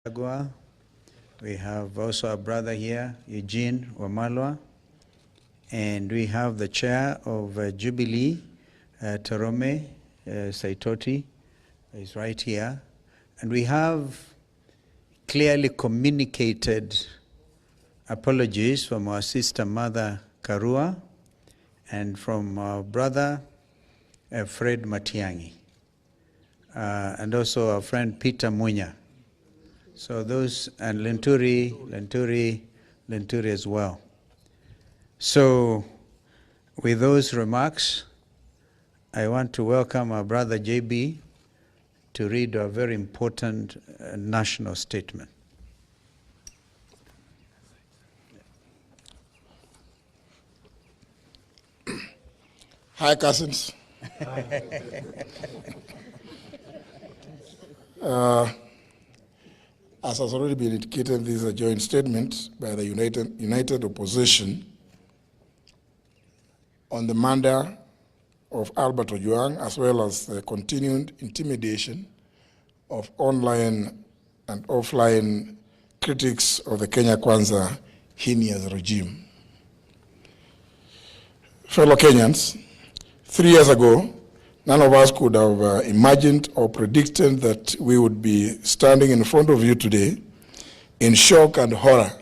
Gachagua. We have also a brother here, Eugene Wamalwa. And we have the chair of Jubilee, Tarome Saitoti, is right here. And we have clearly communicated apologies from our sister mother Karua and from our brother Fred Matiangi, and also our friend Peter Munya. So those, and Lenturi as well. So with those remarks, I want to welcome our brother JB to read a very important national statement. Hi, cousins. As has already been indicated, this is a joint statement by the United Opposition on the murder of Albert Ojwang, as well as the continued intimidation of online and offline critics of the Kenya Kwanza heinous regime. Fellow Kenyans, 3 years ago, none of us could have imagined or predicted that we would be standing in front of you today in shock and horror,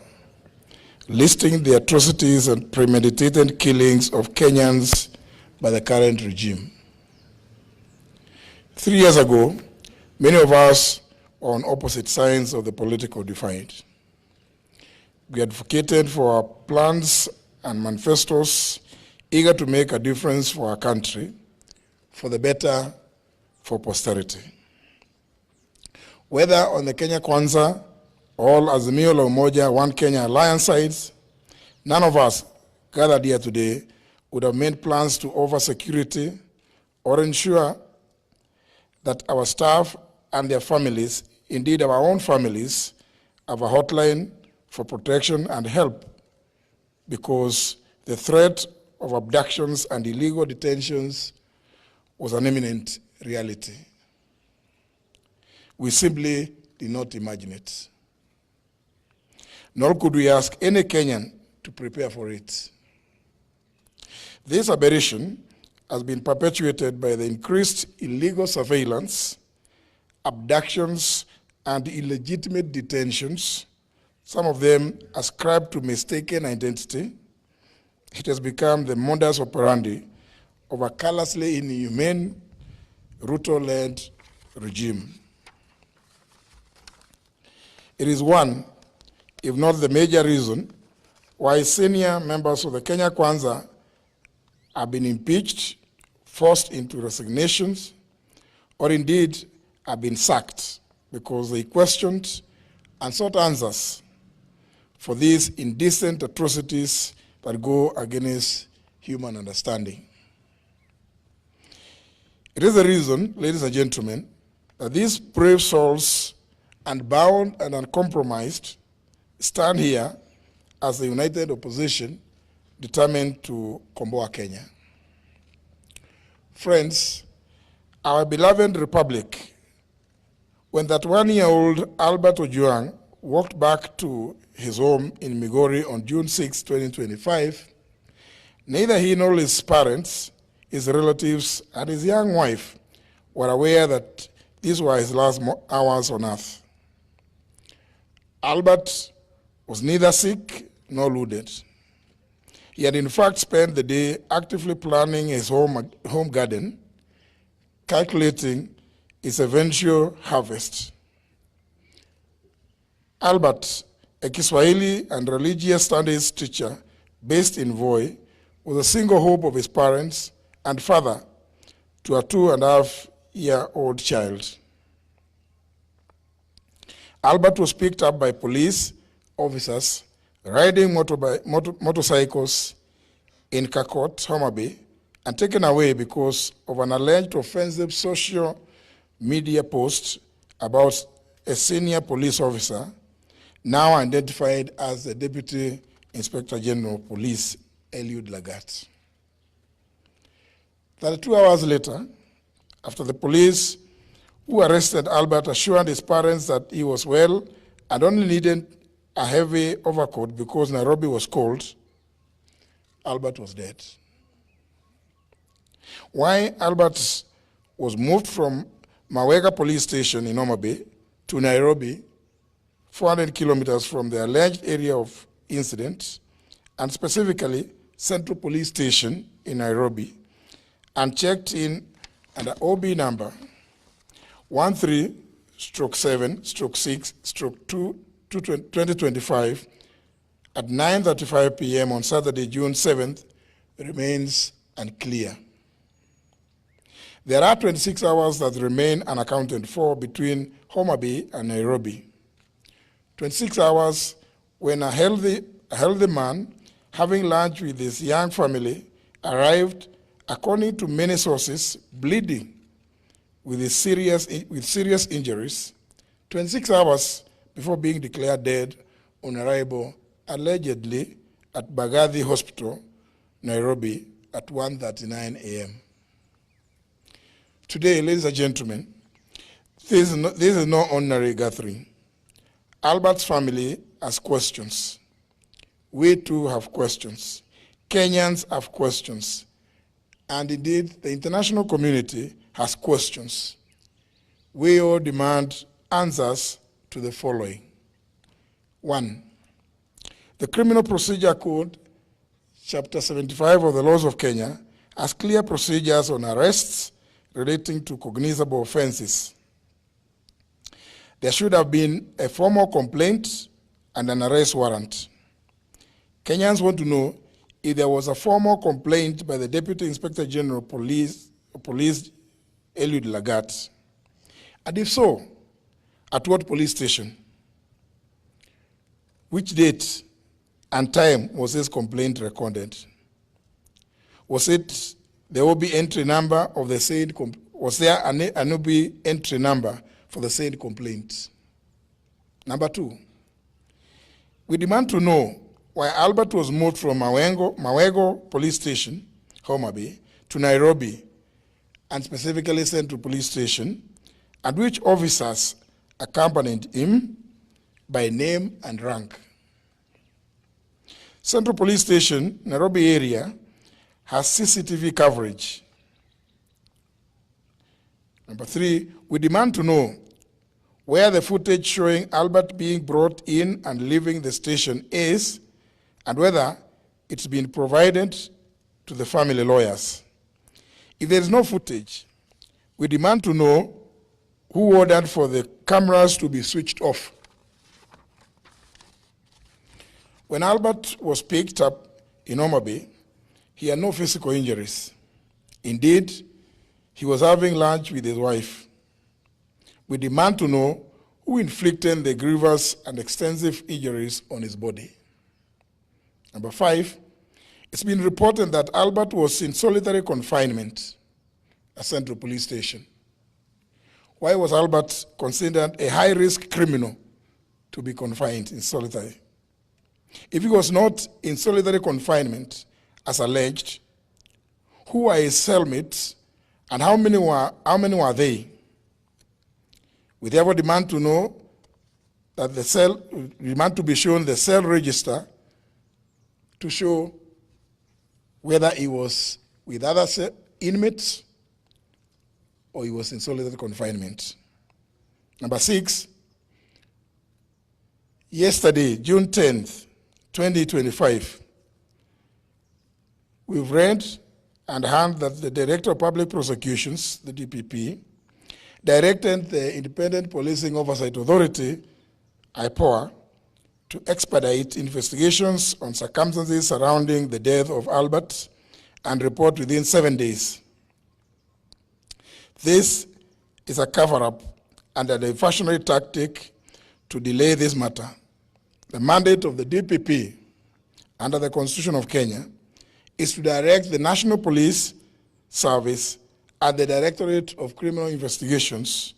listing the atrocities and premeditated killings of Kenyans by the current regime. 3 years ago, many of us were on opposite sides of the political divide. We advocated for our plans and manifestos, eager to make a difference for our country, for the better, for posterity. Whether on the Kenya Kwanza, all Azimio la Umoja, One Kenya alliance sides, none of us gathered here today would have made plans to offer security or ensure that our staff and their families, indeed our own families, have a hotline for protection and help, because the threat of abductions and illegal detentions was an imminent reality. We simply did not imagine it. Nor could we ask any Kenyan to prepare for it. This aberration has been perpetuated by the increased illegal surveillance, abductions, and illegitimate detentions, some of them ascribed to mistaken identity. It has become the modus operandi of a callously inhumane, Ruto-led regime. It is one, if not the major reason, why senior members of the Kenya Kwanza have been impeached, forced into resignations, or indeed have been sacked because they questioned and sought answers for these indecent atrocities that go against human understanding. It is the reason, ladies and gentlemen, that these brave souls, unbound and uncompromised, stand here as the united opposition determined to komboa Kenya. Friends, our beloved republic, when that 1-year-old Albert Ojwang walked back to his home in Migori on June 6, 2025, neither he nor his parents, his relatives, and his young wife were aware that these were his last hours on earth. Albert was neither sick nor wounded. He had in fact spent the day actively planning his home garden, calculating its eventual harvest. Albert, a Kiswahili and religious studies teacher based in Voi, was a single hope of his parents and father to a 2.5-year-old child. Albert was picked up by police officers riding motorcycles in Kakot, Homa Bay, and taken away because of an alleged offensive social media post about a senior police officer, now identified as the Deputy Inspector General of Police, Eliud Lagat. 32 hours later, after the police who arrested Albert assured his parents that he was well and only needed a heavy overcoat because Nairobi was cold, Albert was dead. Why Albert was moved from Mawega police station in Homa Bay to Nairobi, 400 kilometers from the alleged area of incident, and specifically Central Police Station in Nairobi, and checked in under OB number 13/7/6/2/2025 at 9:35 p.m. on Saturday, June 7th, remains unclear. There are 26 hours that remain unaccounted for between Homa Bay and Nairobi. 26 hours when a healthy man, having lunch with his young family, arrived, according to many sources, bleeding with serious injuries, 26 hours before being declared dead on arrival, allegedly at Bagathi Hospital, Nairobi, at 1:39 a.m. Today, ladies and gentlemen, this is no ordinary gathering. Albert's family has questions. We too have questions. Kenyans have questions. And indeed, the international community has questions. We all demand answers to the following. 1, the Criminal Procedure Code, Chapter 75 of the Laws of Kenya, has clear procedures on arrests relating to cognizable offenses. There should have been a formal complaint and an arrest warrant. Kenyans want to know if there was a formal complaint by the Deputy Inspector General of Police Eliud Lagat, and if so, at what police station? Which date and time was this complaint recorded? Was it the OB entry number of the said was there an OB entry number for the said complaint? Number 2, we demand to know why Albert was moved from Mawego Police Station, Homa Bay, to Nairobi, and specifically Central Police Station, and which officers accompanied him by name and rank. Central Police Station, Nairobi area, has CCTV coverage. Number 3, we demand to know where the footage showing Albert being brought in and leaving the station is, and whether it's been provided to the family lawyers. If there is no footage, we demand to know who ordered for the cameras to be switched off. When Albert was picked up in Homa Bay, he had no physical injuries. Indeed, he was having lunch with his wife. We demand to know who inflicted the grievous and extensive injuries on his body. Number 5, it's been reported that Albert was in solitary confinement at Central Police Station. Why was Albert considered a high-risk criminal to be confined in solitary? If he was not in solitary confinement, as alleged, who are his cellmates and how many were they? We therefore demand to know that demand to be shown the cell register to show whether he was with other inmates or he was in solitary confinement. Number 6, yesterday, June 10th, 2025, we've read and heard that the Director of Public Prosecutions, the DPP, directed the Independent Policing Oversight Authority, IPOA, to expedite investigations on circumstances surrounding the death of Albert and report within 7 days. This is a cover-up and a diversionary tactic to delay this matter. The mandate of the DPP under the Constitution of Kenya is to direct the National Police Service and the Directorate of Criminal Investigations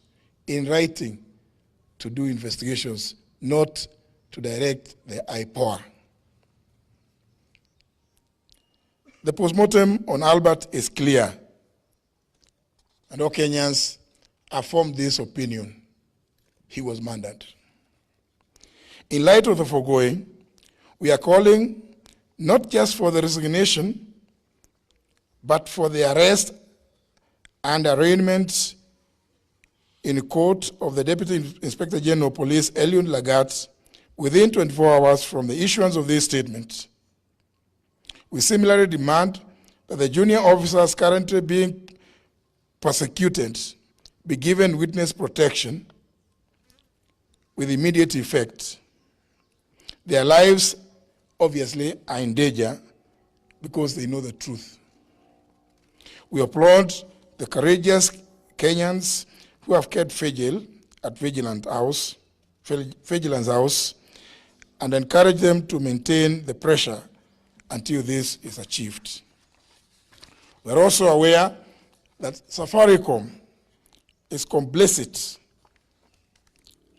in writing to do investigations, not to direct the IPOA. The postmortem on Albert is clear, and all Kenyans have formed this opinion. He was murdered. In light of the foregoing, we are calling not just for the resignation, but for the arrest and arraignment in court of the Deputy Inspector General of Police, Eliud Lagat, within 24 hours from the issuance of this statement. We similarly demand that the junior officers currently being persecuted be given witness protection with immediate effect. Their lives, obviously, are in danger because they know the truth. We applaud the courageous Kenyans who have kept vigil at Vigilance House, and encourage them to maintain the pressure until this is achieved. We are also aware that Safaricom is complicit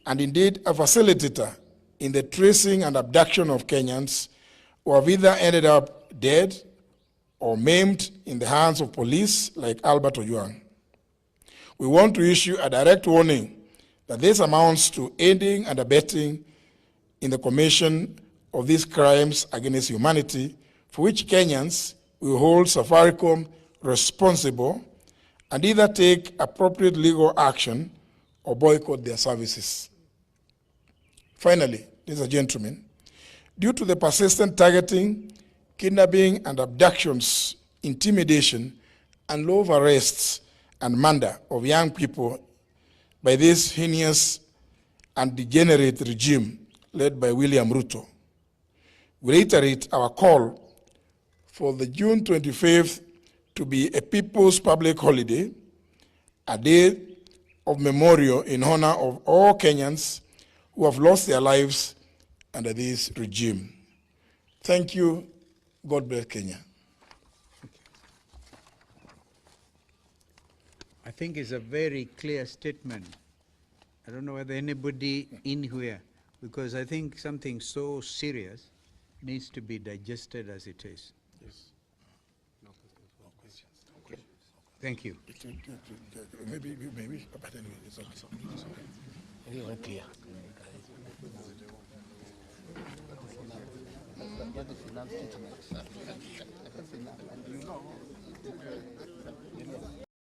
and indeed a facilitator in the tracing and abduction of Kenyans who have either ended up dead or maimed in the hands of police like Albert Ojwang. We want to issue a direct warning that this amounts to aiding and abetting in the commission of these crimes against humanity, for which Kenyans will hold Safaricom responsible and either take appropriate legal action or boycott their services. Finally, ladies and gentlemen, due to the persistent targeting, kidnapping and abductions, intimidation, and love arrests and murder of young people by this heinous and degenerate regime led by William Ruto, we reiterate our call for the June 25th to be a people's public holiday, a day of memorial in honor of all Kenyans who have lost their lives under this regime. Thank you. God bless Kenya. I think it's a very clear statement. I don't know whether anybody in here, because I think something so serious needs to be digested as it is. Yes. No questions. Thank you. Maybe, but anyway, it's okay. Anyway, clear.